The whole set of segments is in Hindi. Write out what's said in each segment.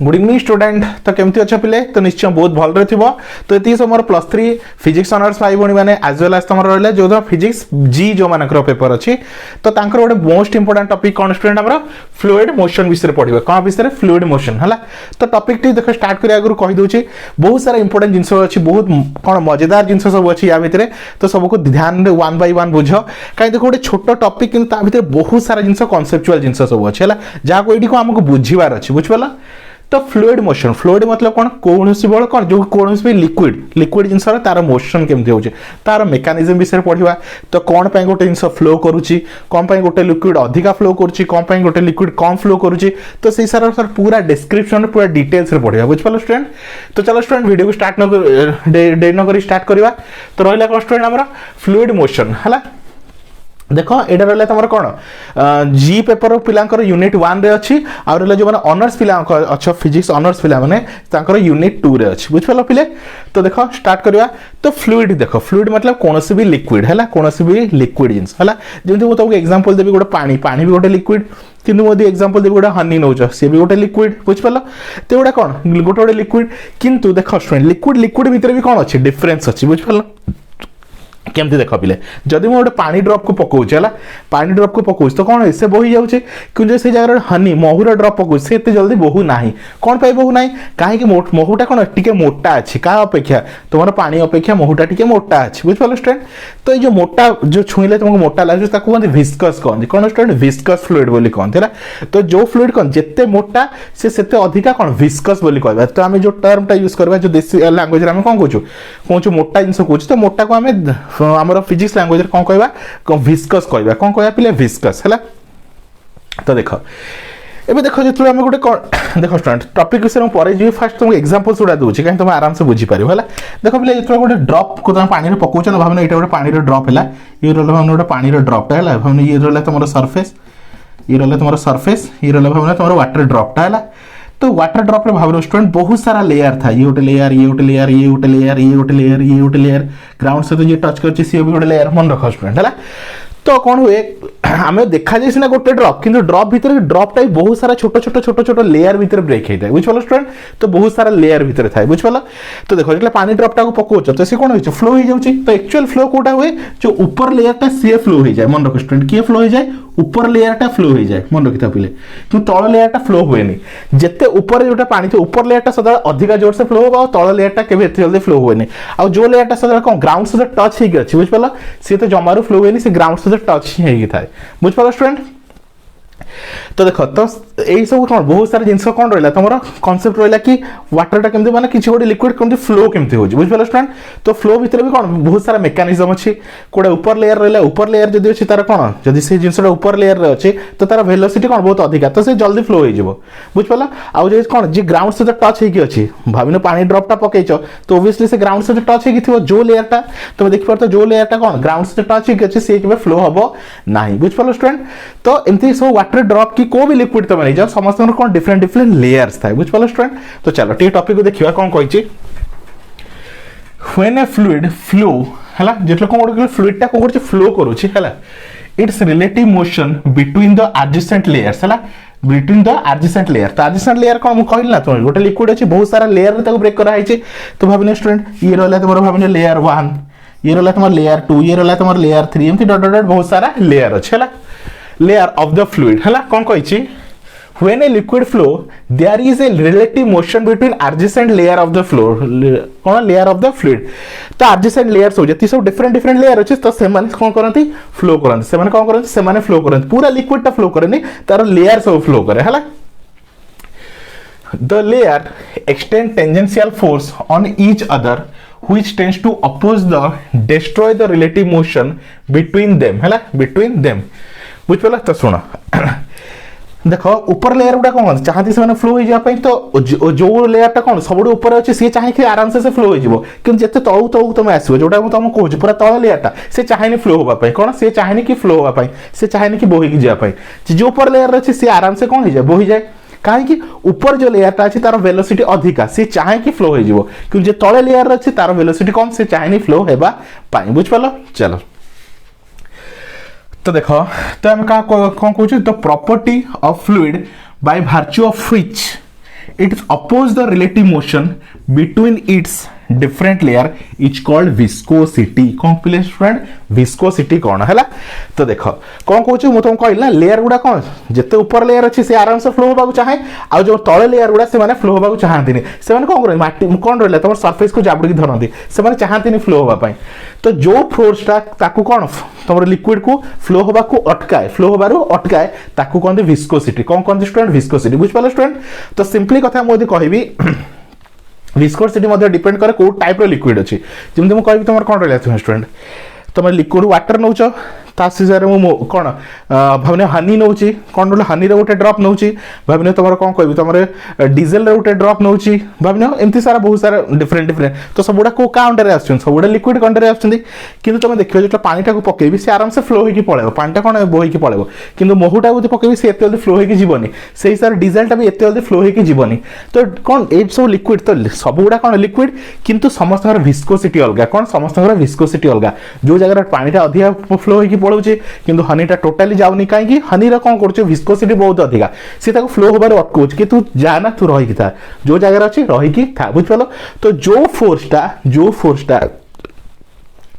Good evening student. तो केमती अच्छे पिले तो निश्चय बहुत भल थी। तो ये सब मोर +3 फिजिक्स ऑनर्स भाई भणी मैंने एज वेल एज तुम रहा जो फिजिक्स जी जो मान पेपर अच्छी तो गोटे मोस्ट इंपोर्टेंट टॉपिक कौन स्टूडेंट आम फ्लूइड मोशन विषय पढ़ा कौन विषय फ्लूइड मोशन है। तो टॉपिक टी देख स्टार्ट करने आगे कहीदे बहुत सारा इंपोर्टेंट जिन अच्छी बहुत कौन मजेदार जिन सब अच्छी या भितर तो सबको ध्यान वन बाय वन बुझ कहीं देखो गोटे छोट टॉपिक कि बहुत सारा जिन कनसेप्चुअल जिन सब अच्छे जहाँ ये आमको बुझार अच्छी बुझिपाल। तो फ्लूइड मोशन फ्लूइड मतलब कौन कौन बल कौन जो कौन भी लिक्विड जिनस तार मोशन केमती हो तार मेकानिजम विषय पढ़ा। तो कौन पे गोटे जिन फ्लो करुच्ची कौन पे गोटे लिक्विड अधिका फ्लो करुच्ची कौन पे गोटे लिक्विड कम फ्लो करुच्ची तो से सारा सर पूरा डिस्क्रिप्शन पूरा डिटेल्स पढ़ा बुझिपाल स्टूडेंट। तो चलो स्टूडेंट वीडियो को स्टार्ट डे न स्टार्ट करवा। तो रहा कौन स्टूडेंट आम फ्लूइड मोशन है। देख यहाँ रहा तुम कौन जी पेपर पिलांकर यूनिट 1 रे अच्छी आ जो मैंने ऑनर्स पिला अच्छा फिजिक्स ऑनर्स पिला माने यूनिट 2 रे अच्छी बुझिपाल पिले। तो देख स्टार्ट करवा। तो फ्लूइड देख फ्लूइड मतलब कौन भी लिक्विड है कौन भी लिक्विड जिनस है जमी मुझे तुमको एग्जांपल देवी गोटे पानी पानी भी गोटे लिक्विड किंतु मोदी एग्जांपल देवी गोटे हनी नौ सी भी गोटे लिक्विड बुझिपाल। तो गोटे कौन गोटे गोटे लिक्विड किंतु देख स्टूडेंट लिक्विड लिक्विड भितर भी कौन अच्छी डिफरेन्स अच्छी बुझिपाल। केमती देख पिले जदि मुझे गोटे पानी ड्रप को पकाऊे है पानी ड्रप को पकाऊँ तो कौन से बोही जाऊे कि से जगह हनी महूर ड्रप पकाऊँ से जल्दी बोहू ना कौन पे बोहू ना कहीं महूटा कौन टे मोटा अच्छी क्या अपेक्षा तुम पानी अपेक्षा महूटा टे मोटा अच्छी बुझिपाल स्टूडेंट। तो ये मोटा जो छुईले तुमको मोटा लगे कहते विस्कस कहते कौन स्टूडेंट विस्कस फ्लूइड बोली कहते हैं। तो जो फ्लूइड कौन जिते मोटा से अधिका कौन विस्कस बोली कहवा। तो आम जो टर्मटा यूज करवा जो देसी लैंग्वेज में कौन कहूँ मोटा जिन कहूँ तो मोटा को आम आमर फिजिक्स लैंग्वेज कौन कहवा विस्कस कहवा कौन कहवा पिले विस्कस है। तो देख एबे देखो जो आम गोटे देख स्टूडेंट टॉपिक विषय पर जी फास्ट तुमको एग्जांपल्स गुड़ा दूसरी कहीं तुम आराम से बुझीपार है। देख पिले जो गोटे ड्रप को तुम पानी में पकाउछ भावना यहाँ गोटे पानी ड्रप है ये रहा भावना गोटे पानी ड्रपटा है भावना ये रहा तुम सरफेस ये रहा तुम सरफेस ये रहा भावना तुम वाटर ड्रपटा है। तो वाटर ड्रप रे भाव स्टूडेंट बहुत सारा लेयर था ये गोटे लेयर ये गोटे लेयर ये गोटे लेयर ये गोटे लेयर ये गोटे लेयर ग्राउंड सहित जी टच कर सी भी गोटे लेयर मन रख स्टूडेंट है। तो कौन हुए आम देखा जाए सीना गोटे ड्रप किंतु ड्रप भीतर ड्रपटा बहुत सारा छोट छोट छोट छोट लेयर भीतर ब्रेक होता है बुझिपाल स्टूडेंट। तो बहुत सारा लेयर भीतर थाए बुझिपाल। तो देखो जो पानी ड्रपटा को पकाउछ तो सी कौन हो फ्लो हो जाए। तो एक्चुअल फ्लो कोटा हुए जो ऊपर लेयरटा सी फ्लो हो जाए मन रख स्टूडेंट किए फ्लो हो जाए ऊपर लेयरटा फ्लो हो जाए मन रखी था पिले कि तल लेयरटा फ्लो हुए जिते ऊपर जो पानी थे ऊपर लेयरटा सदा अधिका जोर से फ्लो हो तल लेयरटा केवे एते जल्दी फ्लो हुए आ जो लेयरटा सदा कौन ग्राउंड सहित टच होगी अच्छी बुझिपाल सी तो जमारू फ्लो हुए से ग्राउंड सहित टच ही थाए बुझिपाल स्टूडेंट। तो देख तो यही सब कौन बहुत सारा जिन कौन रहा तुम कनसेप्ट रहा कि वाटरटा केमती माने किसी गोटे लिक्विड केमती फ्लो केमती हो बुझिपाल स्टूडेंट। तो फ्लो भितर भी कौन बहुत सारा मेकानिजम अच्छी कोड़े ऊपर लेयर रहा ऊपर लेयर जब अच्छी तार कौन जब से जिनसा ऊपर लेयर अच्छे तो तार वेलोसिटी कौन बहुत अधिका तो से जल्दी फ्लो हो बुझिपाल। आउ जो कौन जी ग्राउंड सहित टच होगी अच्छी भाविन पानी ड्रपटा पकईच तो ओबियसली से ग्राउंड सहित टच होगी जो लेयरटा तुम देखिपार जो लेयरटा कौन ग्राउंड सहित टच होगी अच्छी सी के फ्लो हम ना बुझिपाल स्टूडेंट। तो एमती सब वाटर ड्रप की को भी लिक्विड तुम नहीं जाओ समस्त कौन डिफरेंट डिफरेंट लेयर्स था बुझिपाल स्टूडेंट। तो चलो टे टॉपिक को देखिए कौन कही व्हेन ए फ्लूइड फ्लो है जो कौन गोटे फ्लूइडटा कौन कर फ्लो करुच्ची है it's relative motion between the adjacent layers है बिटवीन द एडजेसेंट लेयर। तो एडजेसेंट लेयर कौन मुझे कहली ना तुम गोटे लिक्विड अच्छी बहुत सारा लेयर ब्रेक कराई। तो भाविने स्टूडेंट ये रहा तुम भाविने लेयर 1 ये रहा तुम लेयर 2 ये रहा तुम लेयर 3 एमती डॉट डॉट बहुत सारा लेयर अच्छे है लेयर ऑफ द फ्लूइड है कौन कही when a liquid flow there is a relative motion between adjacent layer of the floor कौन लेयर ऑफ द फ्लूइड। तो adjacent layers हो जाती सब डिफरेंट डिफरेंट लेयर अच्छे तो से कौन करती फ्लो करती से कौन करती से फ्लो करती पूरा लिक्विडटा फ्लो करे तार लेयर सब फ्लो करे है। The layer extend tangential force on each other which tends to oppose the destroy the relative motion between them है between them बुझिपाल। तो सुन देख ऊपर लेयर गुड़ा कौन चाहती से फ्लो हो जाए तो जो लेयरटा कौन सब ऊपर अच्छे सी चाहिए आराम से फ्लो हो कि जिते तलू तलू तुम आसो जोटा तुमको कहूँ पूरा तल लेयरटा से चाहे फ्लो होगा कौन से चाहे कि फ्लो होगा से चाहे कि बोहिकी जावाई जो ऊपर लेयर अच्छे सी आराम से कौन हो जाए बोही जाए कहीं ऊपर जो लेयरटा अच्छी तार वेलोसिटी अधिका सी चाहे कि फ्लो हो कि जो तले लेयर अच्छे तार वेलोसिटी कौन से चाहे फ्लो होगा बुझिपाल। चलो तो देख तो आम कौन कौन the property of fluid by virtue of which it oppose the relative motion between its different layer is called viscosity. कौन प्लीज स्टूडेंट viscosity कौन है तो देख कौन कहूँ मुझे तुमको कहला लेयर गुड़ा कौन जिते ऊपर लेयर अच्छी से आराम से फ्लो होगा चाहे आ जो तले लेयर गुड़ा से माने फ्लो होगा चाहती से माने कौन माटी कौन रहा तुम सरफेस को जाबड़ी धरती से माने चाहती फ्लो होगा तो जो फोर्सटा ताकू कौन तुम लिक्विड को फ्लो होगा को अटकाए फ्लो होबार अटकाए ताकू कहते विस्कोसिटी कौन कहते स्टूडेंट विस्कोसिटी बुझ पाल स्टूडेंट तो सिंपली कथा मुझे कहबी विस्कोसिटी मध्य डिपेंड करे को टाइप रो लिक्विड अछि जेमते मु कहबी तुमर कोन रहला स्टूडेंट तुम लिक्विड वाटर नौच ता सीजर मु कोन भावने हनी नौची कोन रोल हनी रे गोटे ड्रॉप नौची भावने तुमर कोन कहबी तुमर डीजल रे गोटे ड्रॉप नौची भावने एमती सारा बहुत सारा डिफरेंट डिफरेंट तो सबुडा को काउंटर रे आछन सबुडा लिक्विड काउंटर रे आछन किंतु तुम देखियो जे पानी टा को पकेबी से आराम से फ्लो होई की पळेबो पानी टा कोन बोही की पळेबो किंतु मोहुटा को पकेबी से एते जल्दी फ्लो होई की जीवनी सेही सारा डीजल टा भी एते जल्दी फ्लो होई की जीवनी तो कोन ए सब लिक्विड तो सबुडा कोन लिक्विड किंतु समस्तकर विस्कोसिटी अलगा कोन समस्तकर विस्कोसिटी अलगा जो जगह पानी टा अधिक फ्लो होई की पळौची किंतु हनीटा टोटाली जाउनी काई कि हनीर कौन कर विस्कोसिटी बहुत अधिका सी फ्लो होबार अटकाउछ कि तू जाना तू रही था जो जगह अच्छी रही था बुझ पाल तो जो फोर्सटा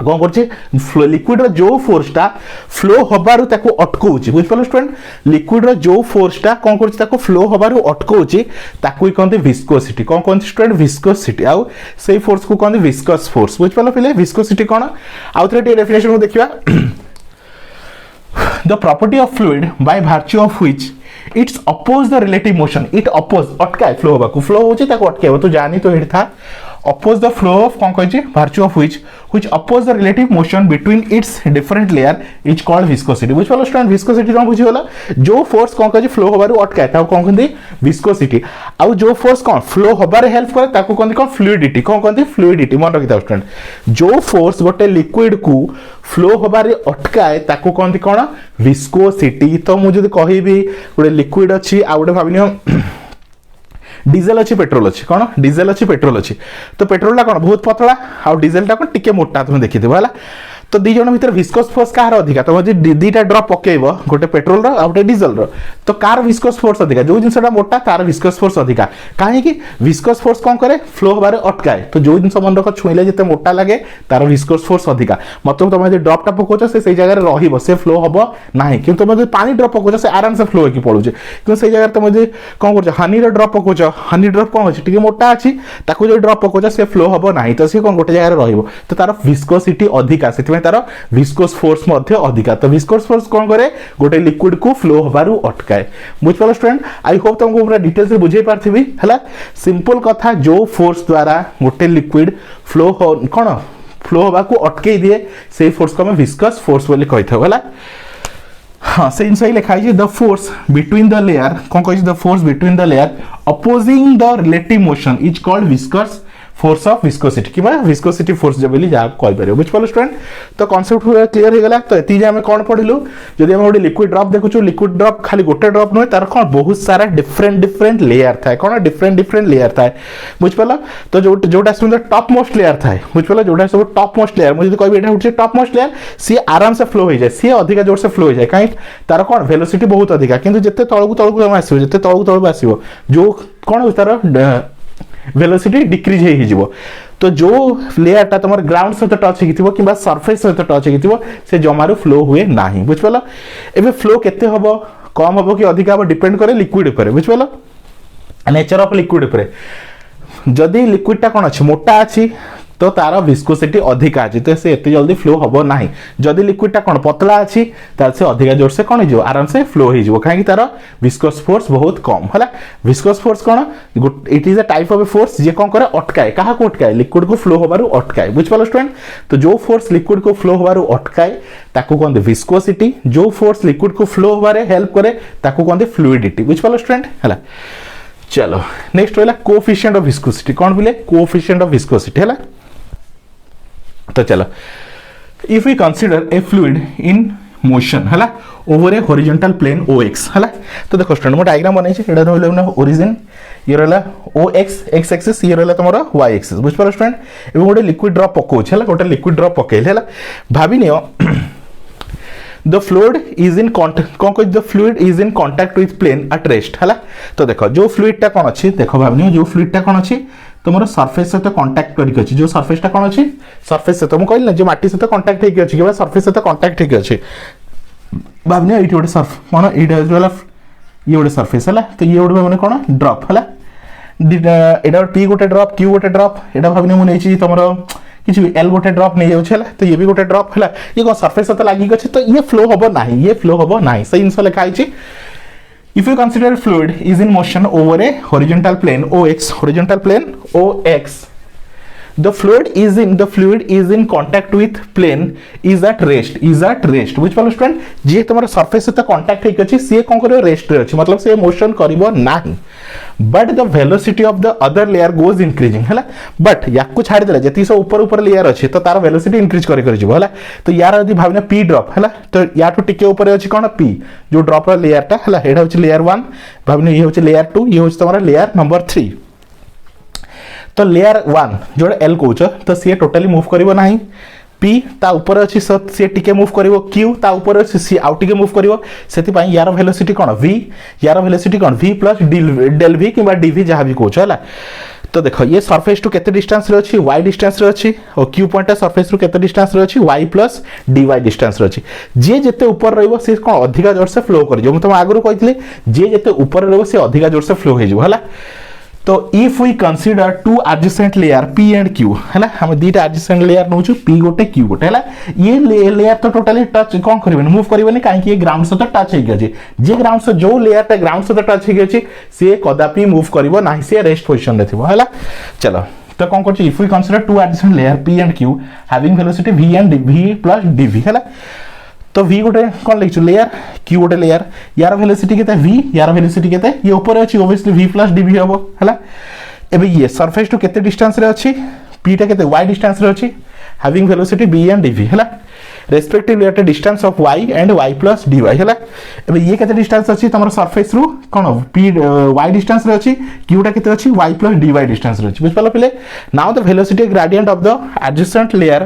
कौन कर लिक्विड जो फोर्सटा फ्लो हबारु ताको अटकाउछ बुझ पाल स्टूडेंट लिक्विड जो फोर्सटा कौन कर ताको फ्लो हबारु अटकाउछ ताको कहते विस्कोसिटी कौन कहते स्टूडेंट विस्कोसिटी आउ से फोर्स को कहते विस्कस फोर्स बुझ पाल पिले विस्कोसिटी कौन आउ थे डेफिनेशन को देखिबा the property of fluid by virtue of which it's oppose the relative motion it oppose अटकाए फ्लो होगा फ्लो होची ताको अटकाए तो जानी तो हेड था oppose the flow of कौन कहछि virtue of which oppose the relative motion between its different layer is called viscosity बुझ पालो स्टूडेंट विस्कोसिटी कौन बुझी होला जो फोर्स कौन कहछि फ्लो होबारु अटकाए ताको कौन कहंदी विस्कोसिटी आ जो फोर्स कौन फ्लो होबार हेल्प करे ताको कहंदी कौन फ्लूइडिटी कौन कहंदी फ्लूइडिटी मन रखिता स्टूडेंट जो फोर्स गोटे लिक्विड को फ्लो होबार अटकाए ताको कहंदी कौन विस्कोसिटी तो मु जदी कहिबी गोटे लिक्विड अछि आ गोटे भाबिनियो डीजल अच्छी पेट्रोल अच्छी कौन डीजल अच्छी पेट्रोल अच्छी तो पेट्रोल टा कौन बहुत पतला आ डीजल टा कौन टिके मोटा तुम देखिथिबो हला तो दी जन भीतर विस्कोस फोर्स कार अधिका तुम जे दीटा ड्रॉप पकेइबो गोटे पेट्रोल रो आ गोटे डीजल रो तो कार विस्कोस फोर्स अधिका जो जिनसटा मोटा तार विस्कोस फोर्स अधिका काहे कि विस्कोस फोर्स कोन करे फ्लो होबारे अटकाए तो जो जिनस मन रख छुइले जते मोटा लागे तार विस्कोस फोर्स अधिका मतलब तुम जे ड्रॉप टा पकोछ से जगह रे रहिबो से फ्लो होबो नाही कि तुम जे पानी ड्रॉप पकोछ से आराम से फ्लो होकी पड़ुछ कि से जगह तुम जे कोन करछ हनी रो ड्रॉप पकोछ हनी ड्रॉप कोन अछि टिके मोटा अछि ताको जो ड्रॉप पकोछ से फ्लो होबो नाही तो से कोन गोटे जगह रे रहिबो तो तार विस्कोसिटी अधिका सेति तार विस्कोस फोर्स मध्य अधिका तो विस्कोस फोर्स कौन करे गोटे लिक्विड को फ्लो होबारु अटकाए बुझ पालो स्टूडेंट आई होप तुमको पूरा डिटेल्स से बुझे पारथिबी हला सिंपल कथा जो फोर्स द्वारा गोटे लिक्विड फ्लो कोन फ्लो होबा को अटके दिए से फोर्स को हम विस्कस फोर्स बोली कहथौ हला हाँ से इनसे लिखा है the force between the layer कौन कह the force between the layer opposing the relative motion is called viscous force of viscosity कि विस्कोसिटी फोर्स जब बोली जा कहि परियो बुझ पालो स्टूडेंट तो कांसेप्ट पूरा क्लियर हो गला तो एती जे हम कोन पढिलु जदि हम गोटे लिक्विड ड्रॉप देखुछु लिक्विड ड्रॉप खाली गोटे ड्रॉप नय तार कोन बहुत सारा डिफरेंट लेयर थाए कोन डिफरेंट लेयर थाए बुझ पालो तो जोटा सुंदर टॉप मोस्ट लेयर थाए बुझ पालो जोटा सब टॉप मोस्ट लेयर मुझे कहबी एटा होचे टॉप मोस्ट लेयर सी आराम से फ्लो हो जाए सी अधिक जोर से फ्लो हो जाए काई तार कोन वेलोसिटी बहुत अधिक किंतु जते तळकु हम आसीबो जते तळकु आसीबो जो कोन तार वेलोसिटी डिक्रीज हे जिवो तो जो लेयर ता तमर ग्राउंड सहित टच हेतिबो किबा सरफेस सहित टच हेतिबो से जमारू फ्लो हुए नाही बुझ पालो एबे फ्लो केते हबो कम हबो कि अधिक हबो डिपेंड करे लिक्विड ऊपर बुझ पालो नेचर ऑफ लिक्विड ऊपर जदी लिक्विड ता कोन अछि मोटा अछि तो तार विस्कोसिटी अधिक अछि तो से एते जल्दी फ्लो हबो नाही जदी लिक्विड टा कोन पतला अछि तार से अधिक जोर से कोन हिजो आराम से फ्लो हि जिवो काहे कि तार विस्कोस फोर्स बहुत कम हला विस्कोस फोर्स कोन it is a type of a force जे कोन करे अटकाए कहा को अटकाए लिक्विड को फ्लो होबारु अटकाए बुझ पालो स्टूडेंट तो जो फोर्स लिक्विड को फ्लो होबारु अटकाए ताको कोन विस्कोसिटी जो फोर्स लिक्विड को फ्लो होबारे हेल्प करे ताको कोन फ्लूइडिटी बुझ पालो स्टूडेंट हला चलो नेक्स्ट होला कोएफिशिएंट ऑफ विस्कोसिटी कोन बोले कोएफिशिएंट ऑफ विस्कोसिटी हला तो चलो if we consider a fluid in motion हला over a horizontal plane OX हला तो देखो स्टूडेंट मो डायग्राम बनाई छै एडा रहले ना ओरिजिन ये रहला OX x एक्सिस ये रहला तमरो y एक्सिस बुझ पारो स्टूडेंट एबे गोटे लिक्विड ड्रॉप पको छै हला गोटे लिक्विड ड्रॉप पकेले हला भाबी नियो the fluid is in the fluid is in contact with plane at rest है। तो देख जो फ्लूइडटा कौन अच्छी देख भावनी जो फ्लूइडटा कौन अच्छी तुम सरफेस सहित कंटाक्ट करके जो सरफेसटा कौन अच्छी सरफेस सहित मुझे कहली ना जो माटी सहित कंटाक्ट होगी अच्छी कि सरफेस सहित कंटाक्ट होगी अच्छी भावनी ये गोटे सर्फ कौन ये गोटे सरफेस है। तो ये गोटे मैंने कौन ड्रप है यहाँ पी गोटे ड्रप क्यू गोटे ड्रप यहाँ भावनी मुझे तुम किसी भी एल गोटे ड्रप नहीं जाऊँ तो ये भी गोटे ड्रप है ये कौन सरफेस सहित लगिक अच्छे तो ये फ्लो हम ना ये फ्लो हम ना से जिन लिखाई if you consider fluid is in motion over a horizontal plane OX the fluid is in contact with plane is at rest बुझ पालो स्टूडेंट जे तुम सरफेस सहित कांटेक्ट होके अछि से कोन करियो रेस्ट रे अछि मतलब से मोशन करिवो नाही but the velocity of the other layer goes increasing है बट याकू छाड़ी देला जति सब ऊपर ऊपर लेयर अछि तो तार वेलोसिटी इंक्रीज करि जिवो है। तो यार यदि भावना पी ड्रॉप है तो या तो टिके ऊपर अछि कोन पी जो ड्रॉप रो लेयर ता है एडा अछि लेयर 1 भावना ये होछि लेयर 2 ये होछि तुम्हारा लेयर नंबर 3 तो लेयर 1 जो एल कौच तो सी टोटाली मूव करिवो नाही पी ता ऊपर अच्छी सी टिके मूव करिवो क्यू ता ऊपर अच्छी सी आउ टिके मूव करिवो सेति पई यार वेलोसिटी कोन v यार वेलोसिटी कोन v प्लस डेल v किबा dv जहां भी कौच हला। तो देखो ये सरफेस टू केते डिस्टेंस रे अछि y डिस्टेंस रे अछि और q पॉइंट सरफेस टू केते डिस्टेंस रे अछि y प्लस dy डिस्टेंस रे अछि जे जेते ऊपर रहइबो से कोन अधिका जोर से फ्लो करियो हम तुम आगु कहितले जे जेते ऊपर रहइबो से अधिका जोर से फ्लो हे जिवो हला। तो if we consider two adjacent layer p and q है हम दीटा एडजेसेंट लेयर नौछु p गोटे q गोटे है ये लेयर तो टोटली टच कौन करेंगे मूव करेंगे कहीं ये ग्राउंड सहित टच हो जे ग्राउंड से जो लेयर टा ग्राउंड सहित टच हो सी कदापि मूव करिवो नाही से रेस्ट पोजीशन रे थिबो है। चलो तो कौन कर if we consider two adjacent layer p and q having velocity v and v plus dv है तो v गोटे कौन लिखु लेयर q गोटे लेयर यार वेलोसिटी केते v यार वेलोसिटी केते ये ऊपर अछि ऑब्वियसली v प्लस dv हबो हला। एबे ये सरफेस टू केते डिस्टेंस रे अछि p टा केते y डिस्टेंस रे अछि having velocity b and dv हला respectively at distance of y and y plus dy हला। एबे ये केते डिस्टेंस अछि तमरो सरफेस रु कोन p y डिस्टेंस रे अछि q टा केते अछि y प्लस dy डिस्टेंस रे अछि बुझ पालो पिले। Now the velocity gradient of the adjacent layer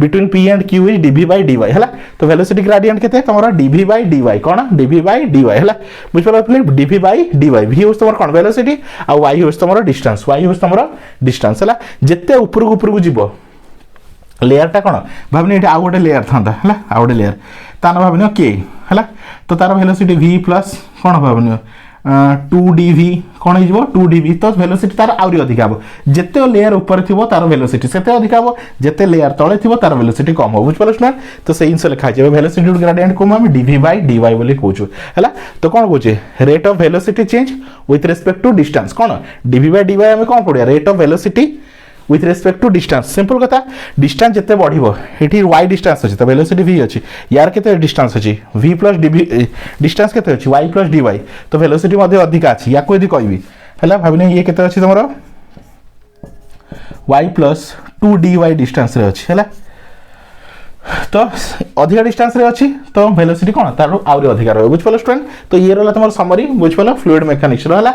between p and q is dv by dy हला। तो वेलोसिटी ग्रेडिएंट केते तमरो dv by dy cone dv by dy हला बुझ पालो पिले dv by dy v होस तमरो कोन वेलोसिटी आ y होस तमरो डिस्टेंस y होस तमरो डिस्टेंस हला। जेते ऊपर को जिवो लेयर टा कौन भावनी ये आउ गोटे लेयर था है आउ गोटे लेयर तार भावनी के है तो तार वेलोसिटी v प्लस कौन भावनी 2dv कौन हो 2dv तो वेलोसिटी तार आउरी अधिक हम जिते लेयर ऊपर थी तार वेलोसिटी से अधिक हम जिते लेयर तले थी तार वेलोसिटी कम हो बुझ पार स्टूडेंट। तो से जिन लिखा है वेलोसिटी ग्रेडिएंट को हम dv by dy बोली कहूँ है। तो कौन कहे rate of velocity change with respect to distance कौन dv by dy आम कौन पढ़िया rate of velocity with respect to distance simple कथा डिस्टेंस जिते बढ़िबो एठी y डिस्टेंस अछि तो वेलोसिटी v अछि यार केते डिस्टेंस अछि v प्लस dv डिस्टेंस केते अछि y प्लस dy तो वेलोसिटी मध्ये अधिक अछि या को यदि कहबी हला भाबिने ये केते अछि तमरो y प्लस 2dy डिस्टेंस रे अछि हला। तो अधिक डिस्टेंस रे अछि तो वेलोसिटी कोन तारो आउरी अधिक रहबो बुझ पालो स्टूडेंट। तो ये रहला तमरो समरी बुझ पालो फ्लूइड मैकेनिक्स रहला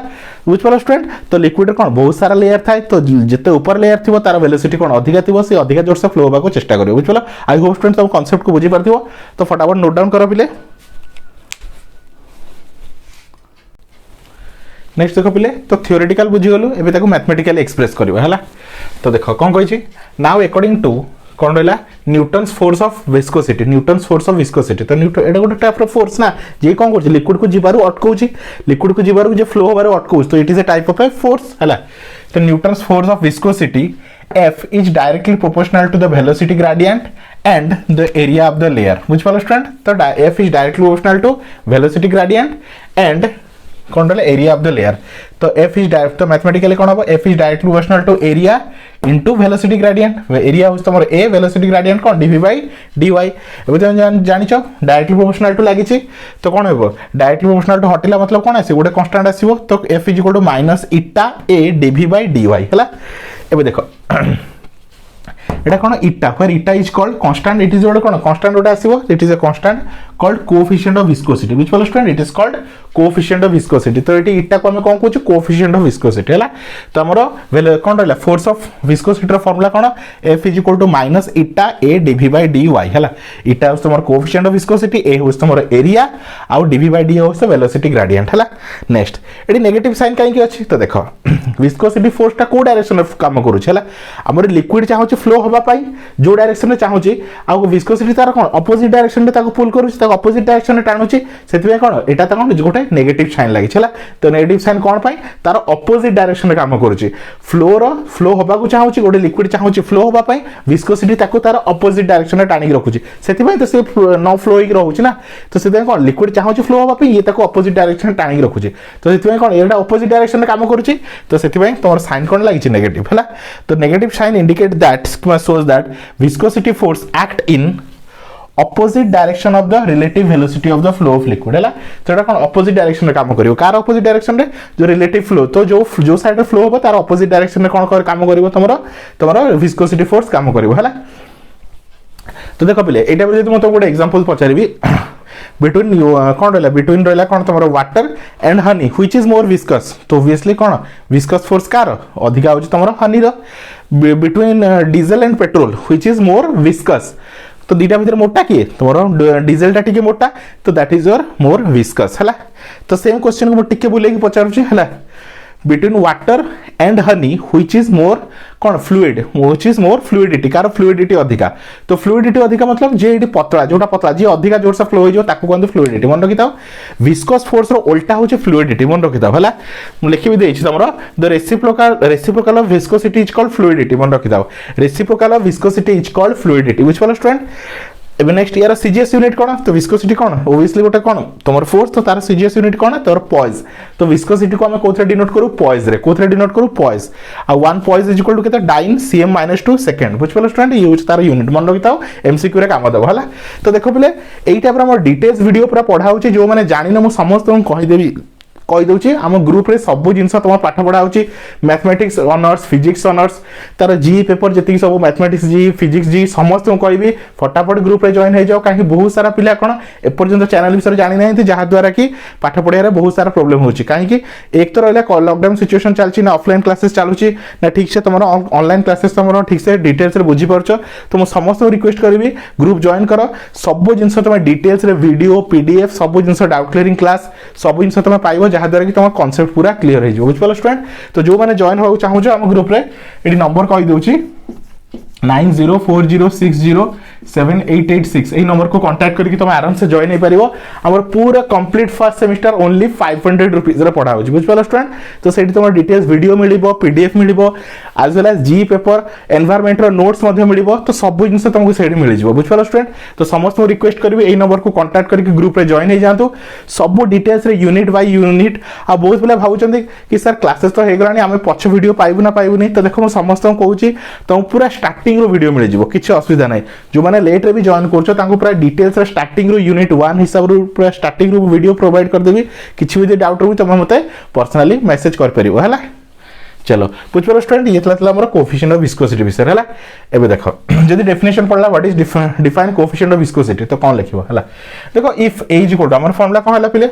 बुझ पालो स्टूडेंट। तो लिक्विड रे कोन बहुत सारा लेयर थाए तो जते ऊपर लेयर थिबो तार वेलोसिटी कोन अधिक थिबो से अधिक जोर से फ्लो होबा को चेष्टा करियो बुझ पालो। आई होप स्टूडेंट सब कांसेप्ट को बुझी परथिबो तो फटाफट नोट डाउन करो पिले। नेक्स्ट देखो पिले तो थ्योरेटिकल बुझी गलु एबे ताको मैथमेटिकली एक्सप्रेस करियो हला। तो देखो कोन कहि छी नाउ अकॉर्डिंग टू कौन रहा Newton's force of viscosity Newton's force of viscosity तो न्यूटन एटा गोटे टाइप ऑफ फोर्स ना जे कोन कर लिक्विड को जिबारु अटकाउची लिक्विड को जिबारु जे फ्लो होबार अटकाउची तो it is a type of a force हला। तो Newton's force of viscosity F is directly proportional to the velocity gradient and the area of the layer बुझ पालो स्टूडेंट। तो F is directly proportional to velocity gradient and कौन रहा एरिया ऑफ द लेयर। तो F इज डायरेक्ट तो मैथमेटिकली कौन हम F is directly proportional to area into velocity gradient area होस तमरो a वेलोसिटी ग्रेडिएंट कौन dv by dy एबे तुम जानिछो डायरेक्टली प्रोपोर्शनल टू लागि छी तो कौन हेबो डायरेक्टली प्रोपोर्शनल टू हटिला मतलब कौन आसी गोटे कांस्टेंट आसीबो तो F is equal to minus eta a dv by dy हला। एबे देखो एटा कोन eta where eta is called constant it is कोन कांस्टेंट गोटे आसीबो it is a constant called coefficient of viscosity which follow student it is called coefficient of viscosity तो एटी इटा को हम कोन कहू कोएफिशिएंट ऑफ विस्कोसिटी हला तो हमरो कोन रहला फोर्स ऑफ विस्कोसिटी रो फार्मूला कोन F is equal to minus eta A dv by dy हला इटा होस तमरो कोएफिशिएंट ऑफ विस्कोसिटी A होस तमरो एरिया आ dv by dy होस वेलोसिटी ग्रेडिएंट हला नेक्स्ट एटी नेगेटिव साइन काई की अछि तो देखो विस्कोसिटी फोर्स टा को डायरेक्शन में काम करू छला हमर लिक्विड चाहू छी फ्लो होबा पाई जो डायरेक्शन में चाहू छी आ विस्कोसिटी तार कोन अपोजिट डायरेक्शन में ताको पुल करू छी ताको अपोजिट डायरेक्शन में टाणू छी सेति कोन एटा त कोन गोटे नेगेटिव साइन लागि छला तो नेगेटिव साइन कोन पाई तार अपोजिट डायरेक्शन में काम करू छी फ्लो होबा को चाहू छी गोटे लिक्विड चाहू छी फ्लो होबा पाई विस्कोसिटी ताको तार अपोजिट डायरेक्शन में टाणी रखू छी सेति तो से नो फ्लो ही रहू छी ना तो सेति कोन लिक्विड चाहू छी फ्लो होबा पाई ये ताको अपोजिट डायरेक्शन में टाणी रखू छी तो सेति कोन एटा अपोजिट डायरेक्शन में काम करू छी तो सेति तोर साइन कोन लागि छी नेगेटिव हला तो negative sign indicate that shows that viscosity force act in opposite direction of the relative velocity of the flow of liquid है तो कौन opposite direction में काम करियो कार opposite direction रे जो relative flow तो जो साइड रे फ्लो होबो तार opposite direction में कौन काम करियो तमरो viscosity force काम करियो है तो देखो पहले एटा जे तुम गोटे एग्जांपल पचारिबी between कौन रहला between रहला कौन तमरो water and honey which is more viscous तो obviously कौन viscous force कार अधिका होची तमरो honey row between diesel and petrol which is more viscous तो दीटा भीतर मोटा किए तमरो डीजल टा टिके मोटा तो that is your more viscous हला तो सेम क्वेश्चन को टिके बुले की पचारु छी हला between water and honey which is more कौन fluid which is more fluidity car fluidity अधिका तो फ्लूइडिटी अधिका मतलब जे एटी पतला जोटा पतला जे अधिका जोर से फ्लो हो जो ताको कहंदे फ्लूइडिटी मन रखिताओ विस्कस फोर्स रो उल्टा होचे फ्लूइडिटी मन रखिताओ हला मु लिखि भी देछि तमरो the reciprocal of viscosity is called fluidity मन रखिताओ reciprocal of viscosity is called fluidity which follow student एबे नेक्स्ट यार सीजीएस यूनिट कोन तो विस्कोसिटी कोन ऑब्वियसली गोटे कोन तमर फोर्स तो तार सीजीएस यूनिट कोन तोर पॉइज तो विस्कोसिटी को हम कोथरे डिनोट करू पॉइज रे कोथरे डिनोट करू पॉइज आ 1 पॉइज इज इक्वल टू केते dyne cm -2 second which follow student use तार यूनिट मन रखिताओ एमसीक्यू रे काम दबो हला तो देखो पले एई टाइप रा हमर डिटेल्स वीडियो पूरा पढा होची जो माने जानि न मु समस्त कहि देबी कहि दउची हम ग्रुप रे सब जिंस तुम पाठ पढ़ा होची मैथमेटिक्स ऑनर्स फिजिक्स ऑनर्स तार जी पेपर जति सब मैथमेटिक्स जी फिजिक्स जी समस्त को कहबी फटाफट ग्रुप रे जॉइन हो जाओ कहीं बहुत सारा पिला कोन एपर्यंत चैनल विषय जानि नै जहा द्वारा कि पाठ पढ़िया रे बहुत सारा प्रॉब्लम होची काहे कि एक तो रहला लॉकडाउन सिचुएशन चलची ना ऑफलाइन क्लासेस चालुची ना ठीक से तुमरो ऑनलाइन क्लासेस तुमरो ठीक से डिटेल्स रे बुझी परछो तो मो समस्त रिक्वेस्ट करबी ग्रुप जॉइन करो सब जिंस तुम डिटेल्स रे वीडियो पीडीएफ सब जिंस डाउट क्लियरिंग क्लास सब जिंस तुम पाइबो जहा द्वारा कि तुम कॉन्सेप्ट पूरा क्लियर हो बुझ पालो स्टूडेंट तो जो माने जॉइन हो चाहू हम ग्रुप रे एडी नंबर कहि दउची 9040607886 এই नंबर को कांटेक्ट करके तुम आराम से जॉइन हो पारिबो हमर पूरा complete first semester only 500 rupees रे पढ़ा हो बुझ पालो स्टूडेंट तो सेठी तुम डिटेल्स वीडियो मिलिबो पीडीएफ मिलिबो as well as G paper environment रो नोट्स मध्ये मिलिबो तो सब जिंस तुमको सेठी मिलि जिवो बुझ पालो स्टूडेंट तो समस्त को रिक्वेस्ट करबी এই नंबर को कांटेक्ट करके ग्रुप रे जॉइन हो जांतु सब डिटेल्स रे यूनिट बाय यूनिट आ बहुत पिला भाबुचंदी कि सर क्लासेस तो हे गलानी हमें पछ वीडियो पाइबु ना पाइबु नहीं तो देखो मैं समस्त को कहूची तुम पूरा स्टार्टिंग रो वीडियो मिल जिवो किछि असुविधा नै जो माने लेट रे भी जॉइन करछो तांको पूरा डिटेल्स रे स्टार्टिंग रो यूनिट 1 हिसाब रो पूरा स्टार्टिंग रो वीडियो प्रोवाइड कर देबी किछि भी डाउट रहू तुम मते पर्सनली मैसेज कर परिबो हला चलो बुझ पारो स्टूडेंट ये तला हमर कोएफिशिएंट ऑफ विस्कोसिटी विषय हला एबे देखो जदी डेफिनेशन पढ़ला what is define coefficient of viscosity तो कोन लिखिबो हला देखो if a is equal to हमर फार्मूला कोन हला पहिले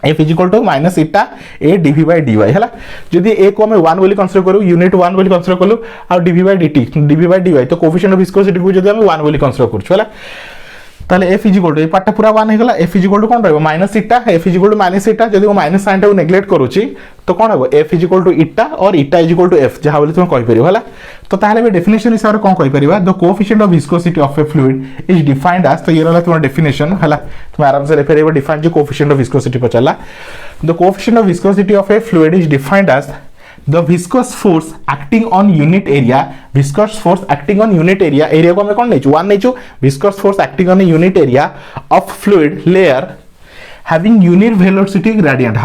F is equal to minus eta a dv by dy हला जदी a को हम 1 बोली कंसीडर करू यूनिट 1 बोली कंसीडर करू आ dv by dy तो कोएफिशिएंट ऑफ विस्कोसिटी को जदी हम 1 बोली कंसीडर करछु हला ताले f is equal to a part पूरा 1 हे गला f इज इक्वल टू कोन रहबो minus eta f is equal to minus eta जदी वो माइनस साइन टा नेग्लेक्ट करूची तो कोन हेबो f इज इक्वल टू इटा और इटा इज इक्वल टू f जहा बोली तुम कहि परिबो हला तो ताले बे डेफिनेशन हिसाब रे कोन कहि परिबा the coefficient of viscosity of a fluid is defined as तो ये रहला तुम डेफिनेशन हला तुम आराम से रेफर हेबो डिफाइन जो कोएफिशिएंट ऑफ विस्कोसिटी पचला the coefficient of viscosity of a fluid is defined as the viscous force acting on unit area को हम कौन नहीं 1 नहीं viscous force acting on a unit area of fluid layer having unit velocity gradient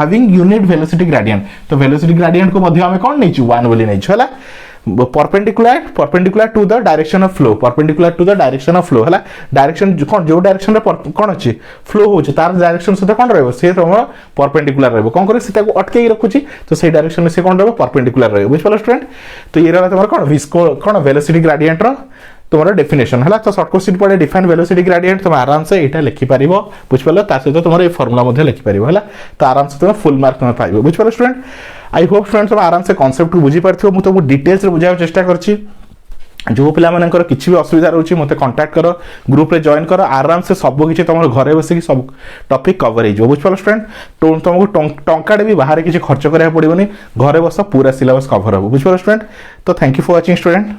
तो velocity gradient को मध्य हम कौन नहीं 1 बोली नहीं हला perpendicular to the direction of flow, perpendicular to the direction of flow है डायरेक्शन कौन जो डायरेक्शन कौन अच्छी फ्लो होची तार डायरेक्शन सहित कौन रहबो से तुम परपेंडिकुलर रहबो कौन करे से अटके रखुची तो से डायरेक्शन में से कौन रहबो परपेंडिकुलर रहबो बुझ पालो स्टूडेंट। तो ये रहला तुम कौन विस्को कौन वेलोसिटी ग्रेडिएंट रो तुम्हारा डेफिनेशन है। तो शॉर्ट क्वेश्चन पड़े डिफाइन वेलोसिटी ग्रेडिएंट तुम आराम से यहाँ लिखिपार बुझिपाल सहित तुम ये फर्मुला लिखिपार है तो आराम से तुम फुल मार्क तुम पाइब बुझिपाल स्टूडेंट। आई होप स्टूडेंट तुम आराम से कॉन्सेप्ट को बुझीपार मुझे तुमको डिटेल्स बुझाई चेष्टा करछि जो पिलामानकर किसी भी असुविधा रोचे मत कांटेक्ट कर ग्रुप रे जॉइन कर आराम से सब किसी तुम घरे बस सब टॉपिक कवर हो बुझिपाल स्टूडेंट। तो तुमको टंकाटे भी बाहर किसी खर्च कराया पड़ोनी घरे बस पूरा सिलेबस कवर हो बुझिपाल स्टूडेंट। तो thank you for watching student.